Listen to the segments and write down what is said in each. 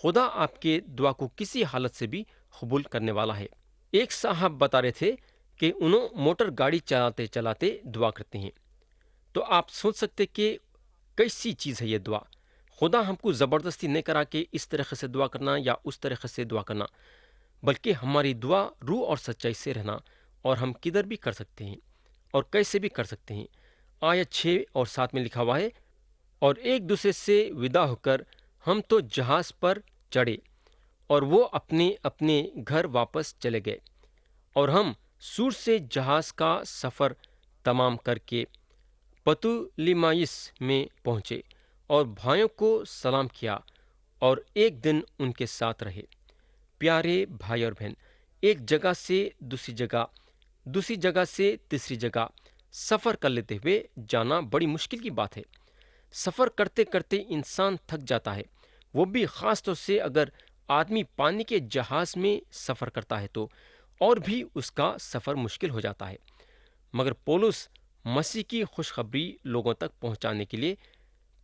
خدا آپ کے دعا کو کسی حالت سے بھی قبول کرنے والا ہے۔ ایک صاحب بتا رہے تھے کہ انہوں موٹر گاڑی چلاتے چلاتے دعا کرتے ہیں۔ تو آپ سوچ سکتے کہ کیسی چیز ہے یہ دعا۔ خدا ہم کو زبردستی نہیں کرا کہ اس طریقے سے دعا کرنا یا اس طریقے سے دعا کرنا، بلکہ ہماری دعا روح اور سچائی سے رہنا، اور ہم کدھر بھی کر سکتے ہیں اور کیسے بھی کر سکتے ہیں۔ آیت 6 اور 7 میں لکھا ہوا ہے، اور ایک دوسرے سے ودا ہو کر ہم تو جہاز پر چڑھے اور وہ اپنے اپنے گھر واپس چلے گئے، اور ہم سور سے جہاز کا سفر تمام کر کے پتولیمائس میں پہنچے اور بھائیوں کو سلام کیا اور ایک دن ان کے ساتھ رہے۔ پیارے بھائی اور بہن، ایک جگہ سے دوسری جگہ، دوسری جگہ سے تیسری جگہ سفر کر لیتے ہوئے جانا بڑی مشکل کی بات ہے۔ سفر کرتے کرتے انسان تھک جاتا ہے، وہ بھی خاص طور سے اگر آدمی پانی کے جہاز میں سفر کرتا ہے تو اور بھی اس کا سفر مشکل ہو جاتا ہے۔ مگر پولس مسیح کی خوشخبری لوگوں تک پہنچانے کے لیے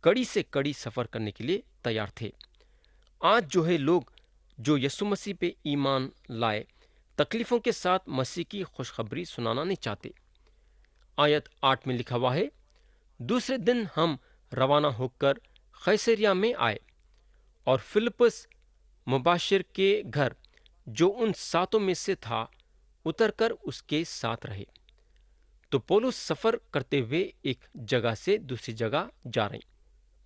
کڑی سے کڑی سفر کرنے کے لیے تیار تھے۔ آج جو ہے لوگ جو یسوع مسیح پہ ایمان لائے تکلیفوں کے ساتھ مسیح کی خوشخبری سنانا نہیں چاہتے۔ آیت 8 میں لکھا ہوا ہے، دوسرے دن ہم روانہ ہو کر قیصریہ میں آئے اور فلپس مباشر کے گھر جو ان 7 میں سے تھا اتر کر اس کے ساتھ رہے۔ تو پولس سفر کرتے ہوئے ایک جگہ سے دوسری جگہ جا رہے ہیں۔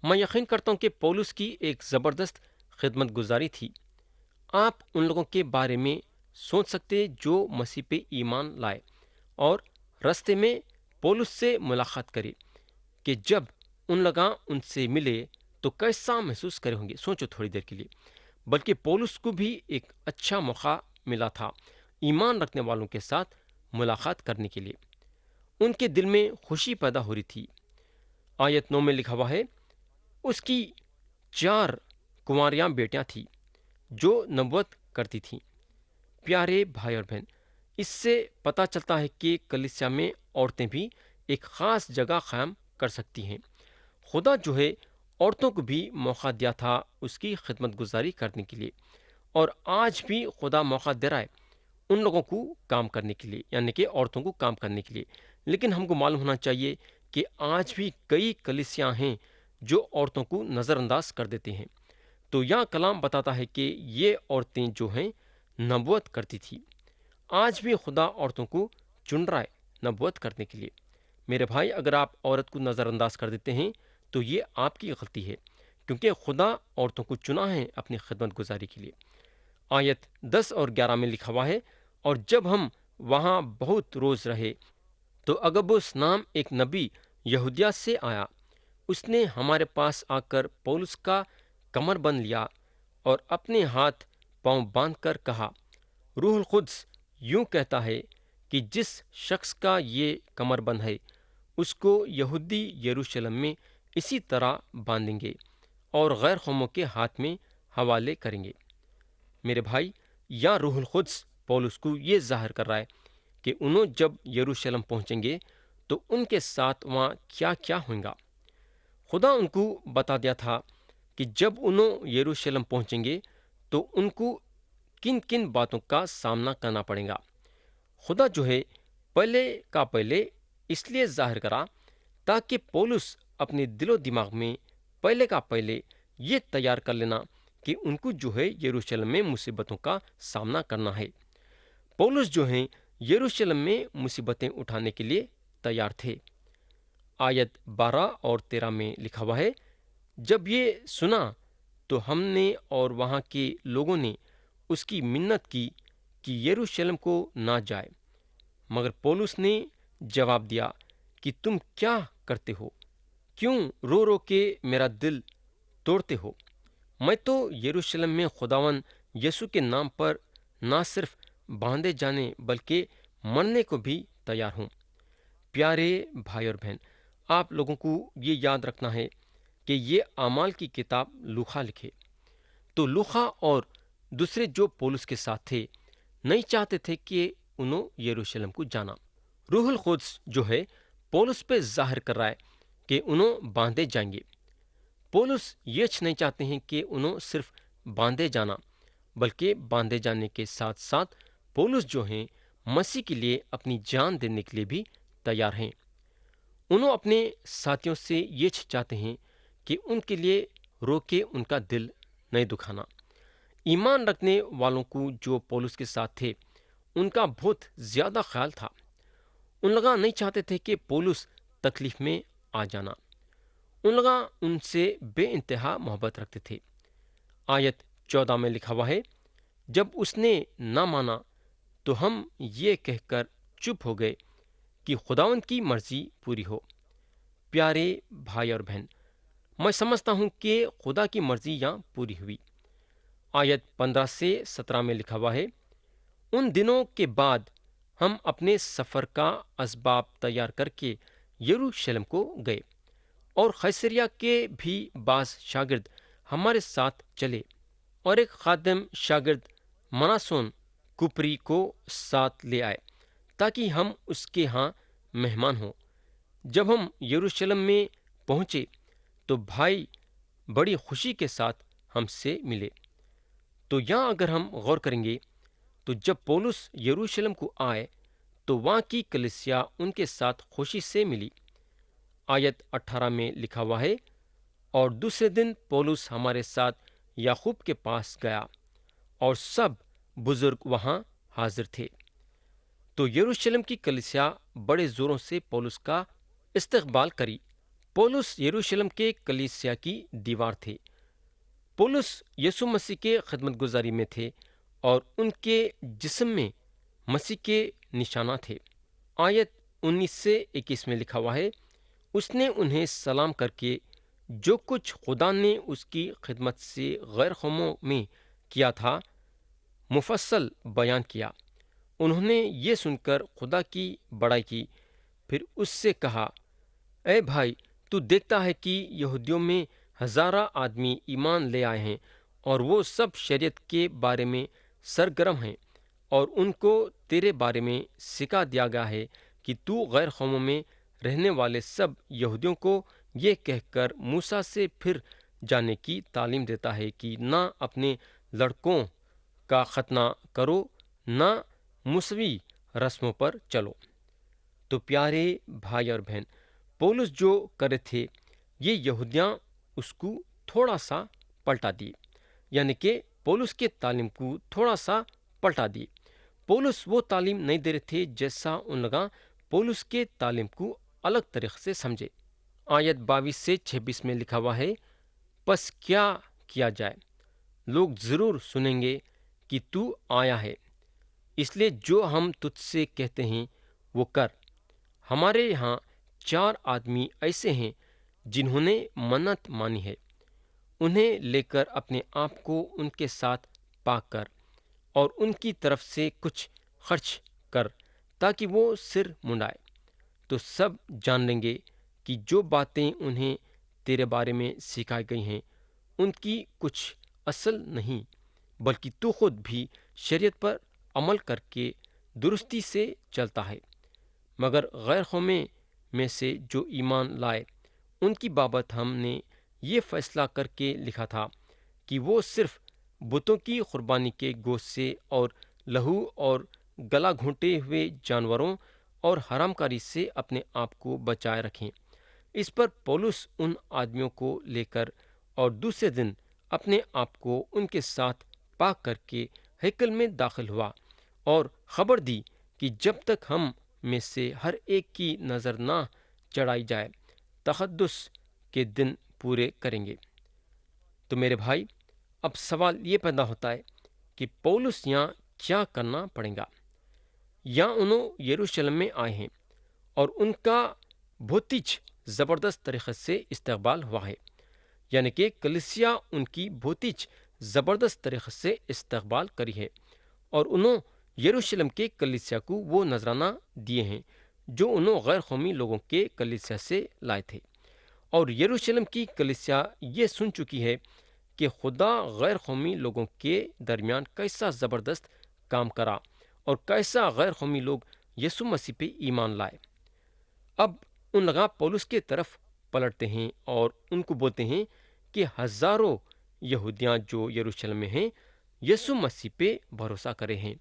میں یقین کرتا ہوں کہ پولس کی ایک زبردست خدمت گزاری تھی۔ آپ ان لوگوں کے بارے میں سوچ سکتے جو مسیح پہ ایمان لائے اور رستے میں پولس سے ملاقات کرے کہ جب ان لوگاں ان سے ملے تو کیسا محسوس کرے ہوں گے۔ سوچو تھوڑی دیر کے لیے۔ بلکہ پولس کو بھی ایک اچھا موقع ملا تھا ایمان رکھنے والوں کے ساتھ ملاقات کرنے کے لیے۔ ان کے دل میں خوشی پیدا ہو رہی تھی۔ آیت 9 میں لکھا ہوا ہے، اس کی 4 کنواریاں بیٹیاں تھیں جو نبوت کرتی تھیں۔ پیارے بھائی اور بہن، اس سے پتہ چلتا ہے کہ کلیسیا میں عورتیں بھی ایک خاص جگہ قائم کر سکتی ہیں۔ خدا جو ہے عورتوں کو بھی موقع دیا تھا اس کی خدمت گزاری کرنے کے لیے، اور آج بھی خدا موقع دے رہا ہے ان لوگوں کو کام کرنے کے لیے، یعنی کہ عورتوں کو کام کرنے کے لیے۔ لیکن ہم کو معلوم ہونا چاہیے کہ آج بھی کئی کلیسیاں ہیں جو عورتوں کو نظر انداز کر دیتے ہیں۔ تو یہاں کلام بتاتا ہے کہ یہ عورتیں جو ہیں نبوت کرتی تھی۔ آج بھی خدا عورتوں کو چن رہا ہے نبوت کرنے کے لیے۔ میرے بھائی، اگر آپ عورت کو نظر انداز کر دیتے ہیں تو یہ آپ کی غلطی ہے، کیونکہ خدا عورتوں کو چنا ہے اپنی خدمت گزاری کے لیے۔ آیت 10 اور 11 میں لکھا ہوا ہے، اور جب ہم وہاں بہت روز رہے تو اگبوس نام ایک نبی یہودیہ سے آیا۔ اس نے ہمارے پاس آ کر پولس کا کمر بند لیا اور اپنے ہاتھ پاؤں باندھ کر کہا، روح القدس یوں کہتا ہے کہ جس شخص کا یہ کمر بند ہے اس کو یہودی یروشلم میں اسی طرح باندھیں گے اور غیر قوموں کے ہاتھ میں حوالے کریں گے۔ میرے بھائی، یا روح القدس پولس کو یہ ظاہر کر رہا ہے کہ انہوں جب یروشلم پہنچیں گے تو ان کے ساتھ وہاں کیا کیا ہوگا۔ خدا ان کو بتا دیا تھا کہ جب انہوں یروشلم پہنچیں گے تو ان کو کن کن باتوں کا سامنا کرنا پڑے گا۔ خدا جو ہے پہلے کا پہلے اس لیے ظاہر کرا تاکہ پولس اپنے دل و دماغ میں پہلے کا پہلے یہ تیار کر لینا کہ ان کو جو ہے یروشلم میں مصیبتوں کا سامنا کرنا ہے۔ پولس جو ہیں یروشلم میں مصیبتیں اٹھانے کے لیے تیار تھے۔ آیت 12 اور 13 میں لکھا ہوا ہے، جب یہ سنا تو ہم نے اور وہاں کے لوگوں نے اس کی منت کی کہ یروشلم کو نہ جائے، مگر پولس نے جواب دیا کہ تم کیا کرتے ہو؟ کیوں رو رو کے میرا دل توڑتے ہو؟ میں تو یروشلم میں خداوند یسوع کے نام پر نہ صرف باندھے جانے بلکہ مرنے کو بھی تیار ہوں۔ پیارے بھائی اور بہن، آپ لوگوں کو یہ یاد رکھنا ہے کہ یہ اعمال کی کتاب لوقا لکھے۔ تو لوقا اور دوسرے جو پولس کے ساتھ تھے نہیں چاہتے تھے کہ انہوں یروشلم کو جانا۔ روح القدس جو ہے پولس پہ ظاہر کر رہا ہے کہ انہوں باندھے جائیں گے۔ پولس یہ نہیں چاہتے ہیں کہ انہوں صرف باندھے جانا، بلکہ باندھے جانے کے ساتھ ساتھ پولس جو ہیں مسیح کے لیے اپنی جان دینے کے لیے بھی تیار ہیں۔ انہوں اپنے ساتھیوں سے یہ چاہتے ہیں کہ ان کے لیے رو کے ان کا دل نہیں دکھانا۔ ایمان رکھنے والوں کو جو پولس کے ساتھ تھے ان کا بہت زیادہ خیال تھا۔ ان لوگ نہیں چاہتے تھے کہ پولس تکلیف میں آ جانا۔ ان لوگ ان سے بے انتہا محبت رکھتے تھے۔ آیت 14 میں لکھا ہوا ہے، جب اس نے نہ مانا تو ہم یہ کہہ کر چپ ہو گئے کہ خداوند کی مرضی پوری ہو۔ پیارے بھائی اور بہن، میں سمجھتا ہوں کہ خدا کی مرضی یہاں پوری ہوئی۔ آیت 15 سے 17 میں لکھا ہوا ہے، ان دنوں کے بعد ہم اپنے سفر کا اسباب تیار کر کے یروشلم کو گئے، اور قیصریہ کے بھی بعض شاگرد ہمارے ساتھ چلے، اور ایک خادم شاگرد مناسون کپری کو ساتھ لے آئے تاکہ ہم اس کے ہاں مہمان ہوں۔ جب ہم یروشلم میں پہنچے تو بھائی بڑی خوشی کے ساتھ ہم سے ملے۔ تو یہاں اگر ہم غور کریں گے تو جب پولس یروشلم کو آئے تو وہاں کی کلیسیا ان کے ساتھ خوشی سے ملی۔ آیت 18 میں لکھا ہوا ہے، اور دوسرے دن پولس ہمارے ساتھ یعقوب کے پاس گیا اور سب بزرگ وہاں حاضر تھے۔ تو یروشلم کی کلیسیا بڑے زوروں سے پولس کا استقبال کری۔ پولس یروشلم کے کلیسیا کی دیوار تھے۔ پولس یسوع مسیح کے خدمت گزاری میں تھے اور ان کے جسم میں مسیح کے نشانات تھے۔ آیت 19 سے 21 میں لکھا ہوا ہے، اس نے انہیں سلام کر کے جو کچھ خدا نے اس کی خدمت سے غیر قوموں میں کیا تھا مفصل بیان کیا۔ انہوں نے یہ سن کر خدا کی بڑائی کی، پھر اس سے کہا، اے بھائی، تو دیکھتا ہے کہ یہودیوں میں ہزارہ آدمی ایمان لے آئے ہیں، اور وہ سب شریعت کے بارے میں سرگرم ہیں، اور ان کو تیرے بارے میں سکھا دیا گیا ہے کہ تو غیر قوموں میں رہنے والے سب یہودیوں کو یہ کہہ کر موسیٰ سے پھر جانے کی تعلیم دیتا ہے کہ نہ اپنے لڑکوں کا ختنہ کرو، نہ موسوی رسموں پر چلو۔ تو پیارے بھائی اور بہن، پولس جو کرے تھے یہ یہودیاں اس کو تھوڑا سا پلٹا دیے، یعنی کہ پولس کے تعلیم کو تھوڑا سا پلٹا دیے۔ پولس وہ تعلیم نہیں دے رہے تھے جیسا ان لوگاں پولس کے تعلیم کو الگ طریقے سے سمجھے۔ آیت 22 سے 26 میں لکھا ہوا ہے، پس کیا جائے؟ لوگ ضرور سنیں گے کہ تو آیا ہے، اس لیے جو ہم تجھ سے کہتے ہیں وہ کر۔ ہمارے یہاں 4 آدمی ایسے ہیں جنہوں نے منت مانی ہے، انہیں لے کر اپنے آپ کو ان کے ساتھ پاک کر، اور ان کی طرف سے کچھ خرچ کر تاکہ وہ سر منڈائے۔ تو سب جان لیں گے کہ جو باتیں انہیں تیرے بارے میں سکھائی گئی ہیں ان کی کچھ اصل نہیں، بلکہ تو خود بھی شریعت پر عمل کر کے درستی سے چلتا ہے۔ مگر غیر قومیں میں سے جو ایمان لائے ان کی بابت ہم نے یہ فیصلہ کر کے لکھا تھا کہ وہ صرف بتوں کی قربانی کے گوشت سے اور لہو اور گلا گھونٹے ہوئے جانوروں اور حرام کاری سے اپنے آپ کو بچائے رکھیں۔ اس پر پولس ان آدمیوں کو لے کر اور دوسرے دن اپنے آپ کو ان کے ساتھ پاک کر کے ہیکل میں داخل ہوا اور خبر دی کہ جب تک ہم میں سے ہر ایک کی نظر نہ چڑھائی جائے تقدس کے دن پورے کریں گے۔ تو میرے بھائی، اب سوال یہ پیدا ہوتا ہے کہ پولس یہاں کیا کرنا پڑے گا؟ یہاں انہوں یروشلم میں آئے ہیں اور ان کا بہت ہی زبردست طریقے سے استقبال ہوا ہے، یعنی کہ کلیسیا ان کی بہت ہی زبردست طریقے سے استقبال کری ہے، اور انہوں یروشلم کے کلیسیا کو وہ نذرانہ دیے ہیں جو انہوں غیر قومی لوگوں کے کلیسیا سے لائے تھے۔ اور یروشلم کی کلیسیا یہ سن چکی ہے کہ خدا غیر قومی لوگوں کے درمیان کیسا زبردست کام کرا اور کیسا غیر قومی لوگ یسوع مسیح پہ ایمان لائے۔ اب ان لوگ پولس کے طرف پلٹتے ہیں اور ان کو بولتے ہیں کہ ہزاروں یہودیاں جو یروشلم میں ہیں یسوع مسیح پہ بھروسہ کرے ہیں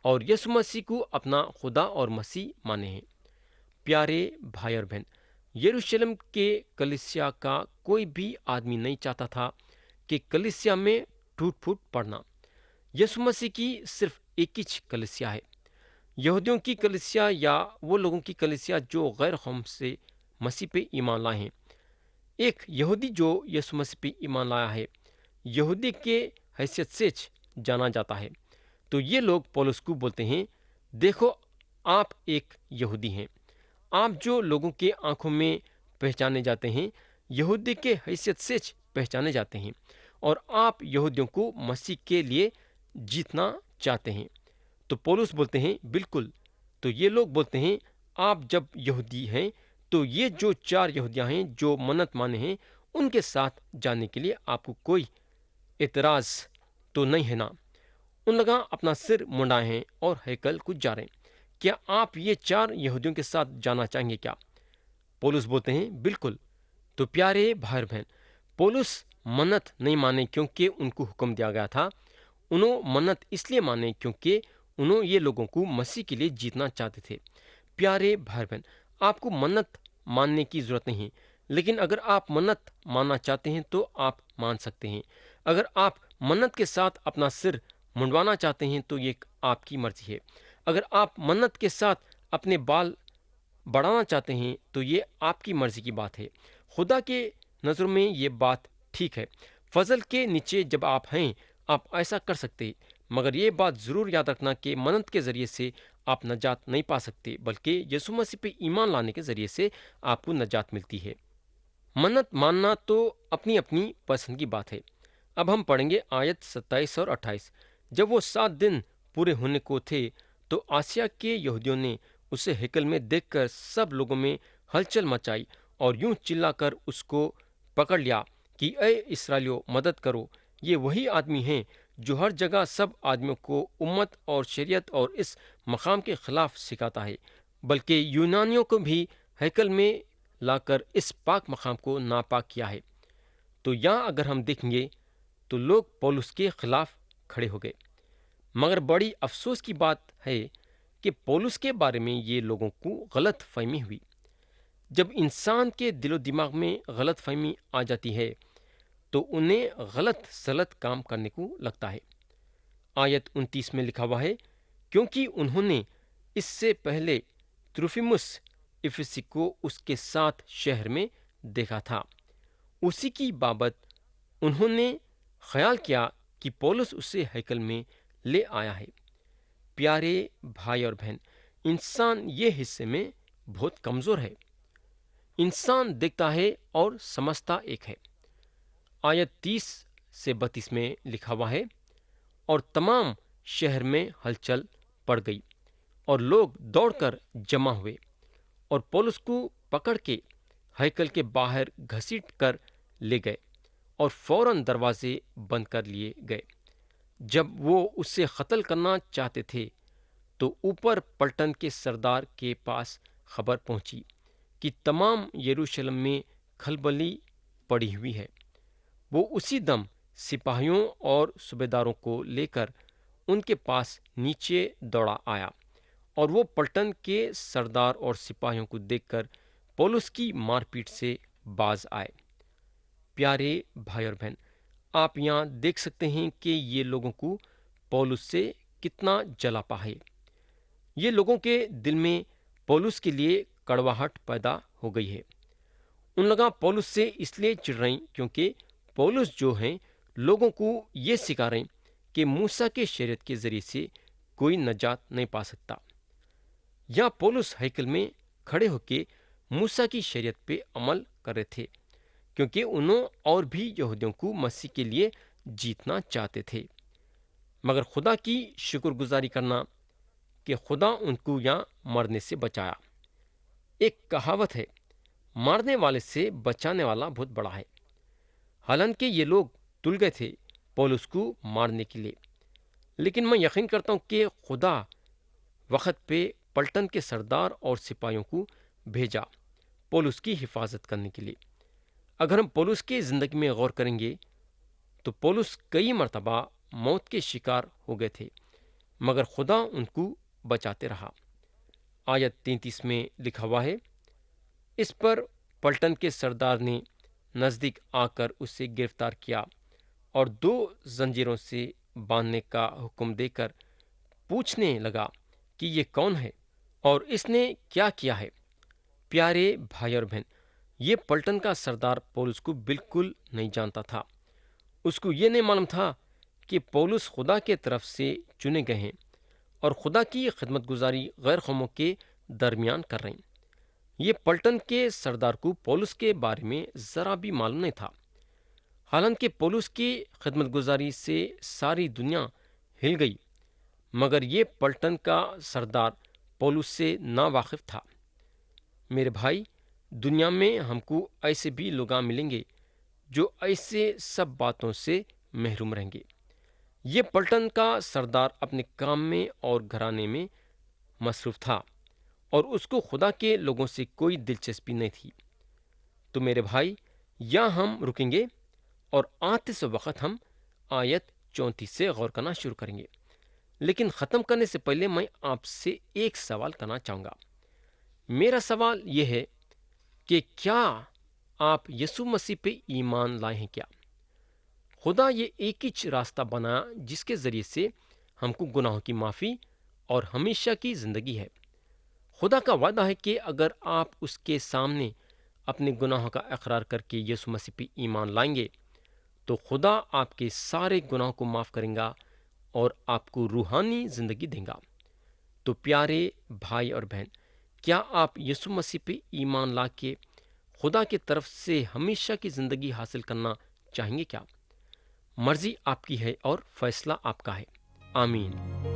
اور یسوع مسیح کو اپنا خدا اور مسیح مانے ہیں۔ پیارے بھائی اور بہن، یروشلم کے کلیسیا کا کوئی بھی آدمی نہیں چاہتا تھا کہ کلیسیا میں ٹوٹ پھوٹ پڑنا۔ یسوع مسیح کی صرف ایک ہی کلیسیا ہے، یہودیوں کی کلیسیا یا وہ لوگوں کی کلیسیا جو غیر قوم سے مسیح پہ ایمان لائے ہیں۔ ایک یہودی جو یسوع مسیح پہ ایمان لایا ہے یہودی کے حیثیت سے جانا جاتا ہے، تو یہ لوگ پولس کو بولتے ہیں، دیکھو آپ ایک یہودی ہیں، آپ جو لوگوں کے آنکھوں میں پہچانے جاتے ہیں یہودی کے حیثیت سے پہچانے جاتے ہیں، اور آپ یہودیوں کو مسیح کے لیے جیتنا چاہتے ہیں۔ تو پولس بولتے ہیں بالکل۔ تو یہ لوگ بولتے ہیں آپ جب یہودی ہیں تو یہ جو 4 یہودیاں ہیں جو منت مانے ہیں ان کے ساتھ جانے کے لیے آپ کو کوئی اعتراض تو نہیں ہے نا؟ ان لوگاں اپنا سر منڈائے ہیں اور ہیکل کو جا رہے ہیں، کیا آپ یہ 4 یہودیوں کے ساتھ جانا چاہیں گے کیا؟ پولس بولتے ہیں بالکل۔ تو پیارے بھائی بہن، پولس منت نہیں مانے کیونکہ ان کو حکم دیا گیا تھا، انہوں منت اس لیے مانے کیونکہ انہوں یہ لوگوں کو مسیح کے لیے جیتنا چاہتے تھے۔ پیارے بھائی بہن، آپ کو منت ماننے کی ضرورت نہیں ہے، لیکن اگر آپ منت ماننا چاہتے ہیں تو آپ مان سکتے ہیں۔ اگر آپ منت کے ساتھ اپنا سر منڈوانا چاہتے ہیں تو یہ آپ کی مرضی ہے۔ اگر آپ منت کے ساتھ اپنے بال بڑھانا چاہتے ہیں تو یہ آپ کی مرضی کی بات ہے۔ خدا کے نظروں میں یہ بات ٹھیک ہے۔ فضل کے نیچے جب آپ ہیں آپ ایسا کر سکتے ہیں، مگر یہ بات ضرور یاد رکھنا کہ منت کے ذریعے سے آپ نجات نہیں پا سکتے، بلکہ یسوع مسیح پہ ایمان لانے کے ذریعے سے آپ کو نجات ملتی ہے۔ منت ماننا تو اپنی اپنی پسند کی بات ہے۔ اب ہم پڑھیں گے آیت 27 اور 28۔ جب وہ 7 دن پورے ہونے کو تھے تو آسیا کے یہودیوں نے اسے ہیکل میں دیکھ کر سب لوگوں میں ہلچل مچائی اور یوں چلا کر اس کو پکڑ لیا کہ اے اسرائیلیو مدد کرو، یہ وہی آدمی ہیں جو ہر جگہ سب آدمیوں کو امت اور شریعت اور اس مقام کے خلاف سکھاتا ہے، بلکہ یونانیوں کو بھی ہیکل میں لا کر اس پاک مقام کو ناپاک کیا ہے۔ تو یہاں اگر ہم دیکھیں گے تو لوگ پولس کے خلاف کھڑے ہو گئے، مگر بڑی افسوس کی بات ہے کہ پولس کے بارے میں یہ لوگوں کو غلط فہمی ہوئی۔ جب انسان کے دل و دماغ میں غلط فہمی آ جاتی ہے تو انہیں غلط سلط کام کرنے کو لگتا ہے۔ آیت 29 میں لکھا ہوا ہے، کیونکہ انہوں نے اس سے پہلے تروفیمس افسی کو اس کے ساتھ شہر میں دیکھا تھا، اسی کی بابت انہوں نے خیال کیا کہ پولس اسے ہیکل میں لے آیا ہے۔ پیارے بھائی اور بہن، انسان یہ حصے میں بہت کمزور ہے۔ انسان دیکھتا ہے اور سمجھتا ایک ہے۔ آیت 30 سے 32 میں لکھا ہوا ہے، اور تمام شہر میں ہلچل پڑ گئی اور لوگ دوڑ کر جمع ہوئے اور پولس کو پکڑ کے ہیکل کے باہر گھسیٹ کر لے گئے اور فوراً دروازے بند کر لیے گئے۔ جب وہ اسے قتل کرنا چاہتے تھے تو اوپر پلٹن کے سردار کے پاس خبر پہنچی کہ تمام یروشلم میں کھلبلی پڑی ہوئی ہے۔ وہ اسی دم سپاہیوں اور صوبیداروں کو لے کر ان کے پاس نیچے دوڑا آیا، اور وہ پلٹن کے سردار اور سپاہیوں کو دیکھ کر پولس کی مار پیٹ سے باز آئے۔ پیارے بھائی اور بہن، آپ یہاں دیکھ سکتے ہیں کہ یہ لوگوں کو پولس سے کتنا جلاپا ہے۔ یہ لوگوں کے دل میں پولس کے لیے کڑواہٹ پیدا ہو گئی ہے۔ ان لوگاں پولس سے اس لیے چڑھ رہے کیونکہ پولس جو ہیں لوگوں کو یہ سکھا رہے کہ موسیٰ کے شریعت کے ذریعے سے کوئی نجات نہیں پا سکتا۔ یا پولس ہیکل میں کھڑے ہو کے موسیٰ کی شریعت پہ عمل کر رہے تھے، کیونکہ انہوں اور بھی یہودیوں کو مسیح کے لیے جیتنا چاہتے تھے۔ مگر خدا کی شکر گزاری کرنا کہ خدا ان کو یہاں مرنے سے بچایا۔ ایک کہاوت ہے، مارنے والے سے بچانے والا بہت بڑا ہے۔ حالانکہ یہ لوگ تل گئے تھے پولس کو مارنے کے لیے، لیکن میں یقین کرتا ہوں کہ خدا وقت پہ پلٹن کے سردار اور سپاہیوں کو بھیجا پولس کی حفاظت کرنے کے لیے۔ اگر ہم پولس کی زندگی میں غور کریں گے تو پولس کئی مرتبہ موت کے شکار ہو گئے تھے، مگر خدا ان کو بچاتے رہا۔ آیت 33 میں لکھا ہوا ہے، اس پر پلٹن کے سردار نے نزدیک آ کر اسے گرفتار کیا اور 2 زنجیروں سے باندھنے کا حکم دے کر پوچھنے لگا کہ یہ کون ہے اور اس نے کیا کیا ہے۔ پیارے بھائی اور بہن، یہ پلٹن کا سردار پولس کو بالکل نہیں جانتا تھا۔ اس کو یہ نہیں معلوم تھا کہ پولس خدا کے طرف سے چنے گئے ہیں اور خدا کی خدمت گزاری غیر قوموں کے درمیان کر رہے ہیں۔ یہ پلٹن کے سردار کو پولس کے بارے میں ذرا بھی معلوم نہیں تھا، حالانکہ پولس کی خدمت گزاری سے ساری دنیا ہل گئی، مگر یہ پلٹن کا سردار پولس سے ناواقف تھا۔ میرے بھائی، دنیا میں ہم کو ایسے بھی لوگ ملیں گے جو ایسے سب باتوں سے محروم رہیں گے۔ یہ پلٹن کا سردار اپنے کام میں اور گھرانے میں مصروف تھا اور اس کو خدا کے لوگوں سے کوئی دلچسپی نہیں تھی۔ تو میرے بھائی، یہاں ہم رکیں گے اور آتے سے وقت ہم آیت 34 سے غور کرنا شروع کریں گے، لیکن ختم کرنے سے پہلے میں آپ سے ایک سوال کرنا چاہوں گا۔ میرا سوال یہ ہے کہ کیا آپ یسوع مسیح پہ ایمان لائے ہیں؟ کیا خدا یہ ایک ہی راستہ بنایا جس کے ذریعے سے ہم کو گناہوں کی معافی اور ہمیشہ کی زندگی ہے؟ خدا کا وعدہ ہے کہ اگر آپ اس کے سامنے اپنے گناہوں کا اقرار کر کے یسوع مسیح پہ ایمان لائیں گے تو خدا آپ کے سارے گناہوں کو معاف کریں گا اور آپ کو روحانی زندگی دیں گا۔ تو پیارے بھائی اور بہن، کیا آپ یسوع مسیح پہ ایمان لا کے خدا کی طرف سے ہمیشہ کی زندگی حاصل کرنا چاہیں گے؟ کیا مرضی آپ کی ہے اور فیصلہ آپ کا ہے۔ آمین۔